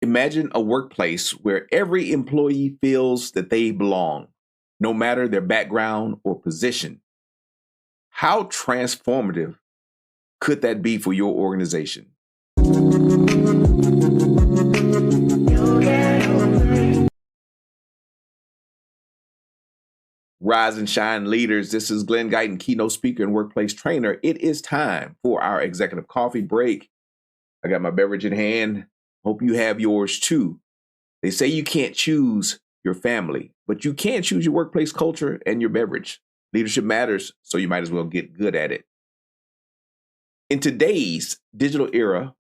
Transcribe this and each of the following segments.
Imagine a workplace where every employee feels that they belong, no matter their background or position. How transformative could that be for your organization? Rise and shine leaders. This is Glenn Guyton, keynote speaker and workplace trainer. It is time for our executive coffee break. I got my beverage in hand. Hope you have yours too. They say you can't choose your family, but you can choose your workplace culture and your beverage. Leadership matters, so you might as well get good at it. In today's digital era,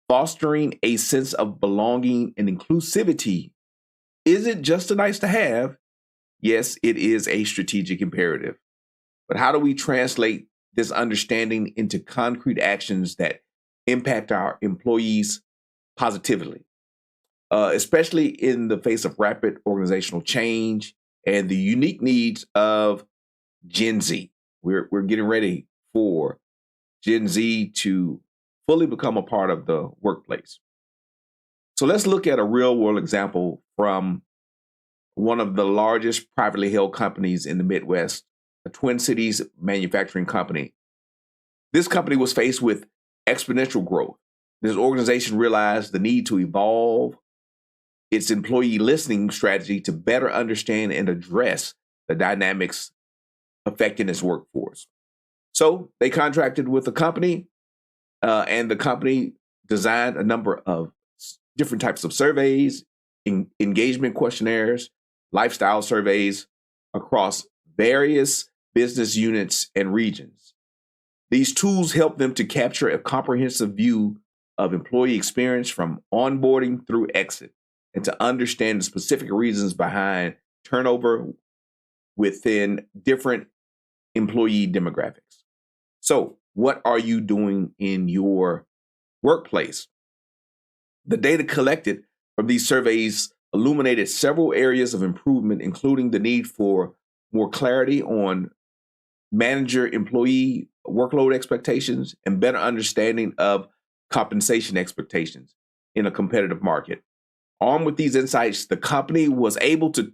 fostering a sense of belonging and inclusivity isn't just a nice to have. Yes, it is a strategic imperative. But how do we translate this understanding into concrete actions that impact our employees positively, especially in the face of rapid organizational change and the unique needs of Gen Z? We're getting ready for Gen Z to fully become a part of the workplace. So let's look at a real world example from one of the largest privately held companies in the Midwest, a Twin Cities manufacturing company. This company was faced with exponential growth. This organization realized the need to evolve its employee listening strategy to better understand and address the dynamics affecting its workforce. So they contracted with a company, and the company designed a number of different types of surveys, engagement questionnaires, lifestyle surveys across various business units and regions. These tools help them to capture a comprehensive view of employee experience from onboarding through exit, and to understand the specific reasons behind turnover within different employee demographics. So, what are you doing in your workplace? The data collected from these surveys illuminated several areas of improvement, including the need for more clarity on manager-employee workload expectations and better understanding of compensation expectations in a competitive market. Armed with these insights, the company was able to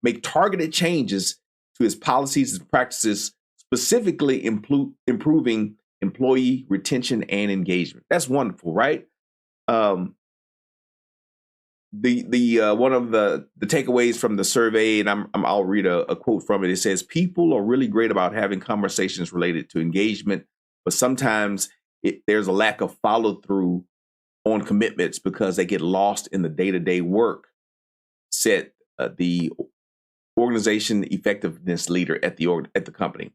make targeted changes to its policies and practices, specifically improving employee retention and engagement. That's wonderful, right? One of the takeaways from the survey, and I'll read a quote from it. It says, "People are really great about having conversations related to engagement, but sometimes there's a lack of follow through on commitments because they get lost in the day-to-day work," said the organization effectiveness leader at the company.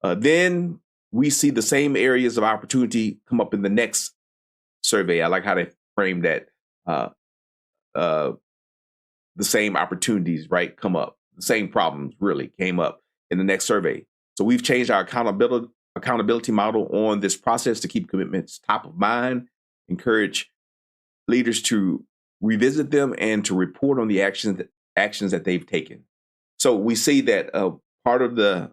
Then we see the same areas of opportunity come up in the next survey. I like how they framed that. The same opportunities, right, come up. The same problems really came up in the next survey. So we've changed our accountability model on this process to keep commitments top of mind, encourage leaders to revisit them and to report on the actions that they've taken. So we see that part of the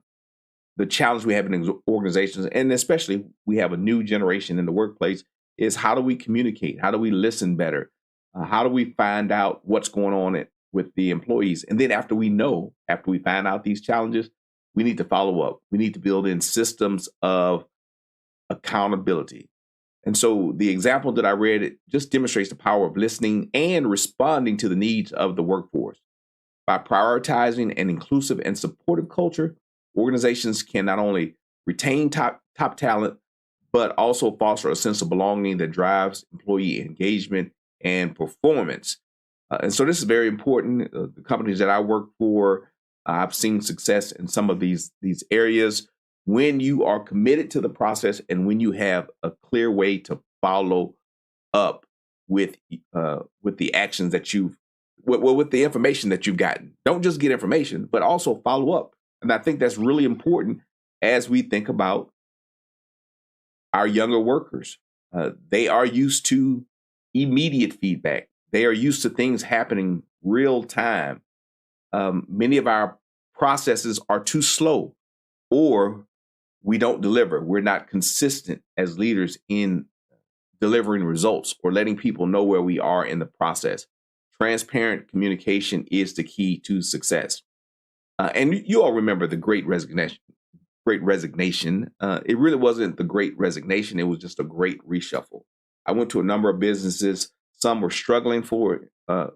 challenge we have in organizations, and especially we have a new generation in the workplace, is how do we communicate? How do we listen better? How do we find out what's going on with the employees? And then after we find out these challenges, we need to follow up. We need to build in systems of accountability. And so the example that I read, it just demonstrates the power of listening and responding to the needs of the workforce. By prioritizing an inclusive and supportive culture, organizations can not only retain top talent, but also foster a sense of belonging that drives employee engagement and performance. And so this is very important. The companies that I work for, I've seen success in some of these areas when you are committed to the process and when you have a clear way to follow up with the actions that with the information that you've gotten. Don't just get information, but also follow up. And I think that's really important as we think about our younger workers. They are used to immediate feedback. They are used to things happening real time. Many of our processes are too slow, or we don't deliver. We're not consistent as leaders in delivering results or letting people know where we are in the process. Transparent communication is the key to success. And you all remember the Great Resignation. Great Resignation. It really wasn't the Great Resignation. It was just a great reshuffle. I went to a number of businesses. Some were struggling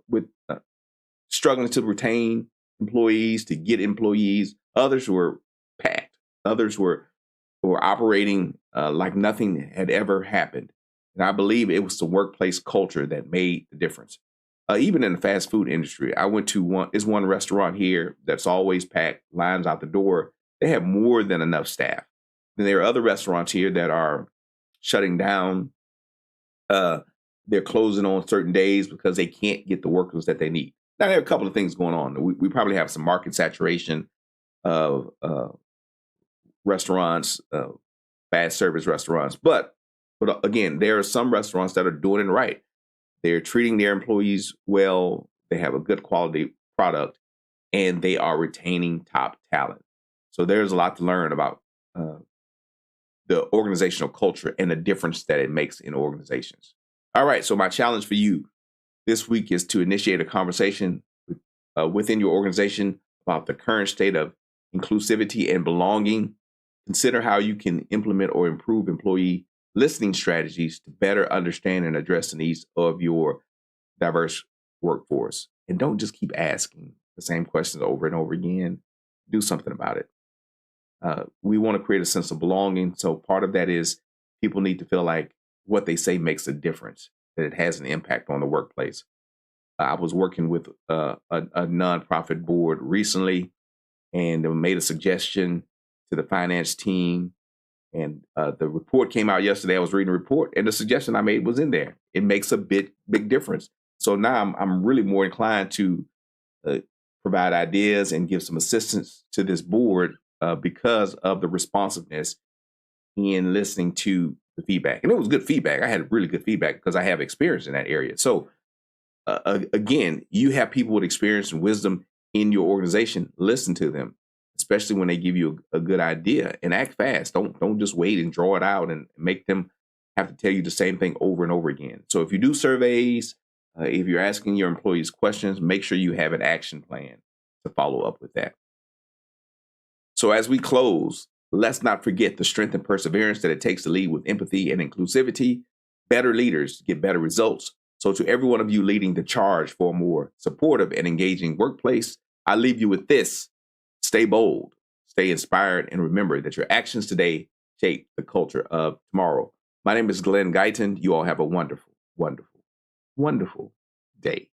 with struggling to retain employees, to get employees. Others were packed. Others were operating like nothing had ever happened. And I believe it was the workplace culture that made the difference. Even in the fast food industry, I went to one restaurant here that's always packed, lines out the door. They have more than enough staff. And there are other restaurants here that are shutting down. They're closing on certain days because they can't get the workers that they need. Now, there are a couple of things going on. We probably have some market saturation of restaurants, fast service restaurants. But again, there are some restaurants that are doing it right. They're treating their employees well. They have a good quality product, and they are retaining top talent. So there's a lot to learn about the organizational culture and the difference that it makes in organizations. All right, so my challenge for you this week is to initiate a conversation within your organization about the current state of inclusivity and belonging. Consider how you can implement or improve employee listening strategies to better understand and address the needs of your diverse workforce. And don't just keep asking the same questions over and over again. Do something about it. We want to create a sense of belonging. So part of that is people need to feel like what they say makes a difference, that it has an impact on the workplace. I was working with a nonprofit board recently, and they made a suggestion to the finance team. And the report came out yesterday. I was reading the report, and the suggestion I made was in there. It makes a big difference. So now I'm really more inclined to provide ideas and give some assistance to this board because of the responsiveness in listening to the feedback. And it was good feedback. I had really good feedback because I have experience in that area. So again, you have people with experience and wisdom in your organization. Listen to them, especially when they give you a good idea, and act fast. Don't just wait and draw it out and make them have to tell you the same thing over and over again. So if you do surveys, if you're asking your employees questions, make sure you have an action plan to follow up with that. So as we close, let's not forget the strength and perseverance that it takes to lead with empathy and inclusivity. Better leaders get better results. So to every one of you leading the charge for a more supportive and engaging workplace, I leave you with this. Stay bold, stay inspired, and remember that your actions today shape the culture of tomorrow. My name is Glenn Guyton. You all have a wonderful, wonderful, wonderful day.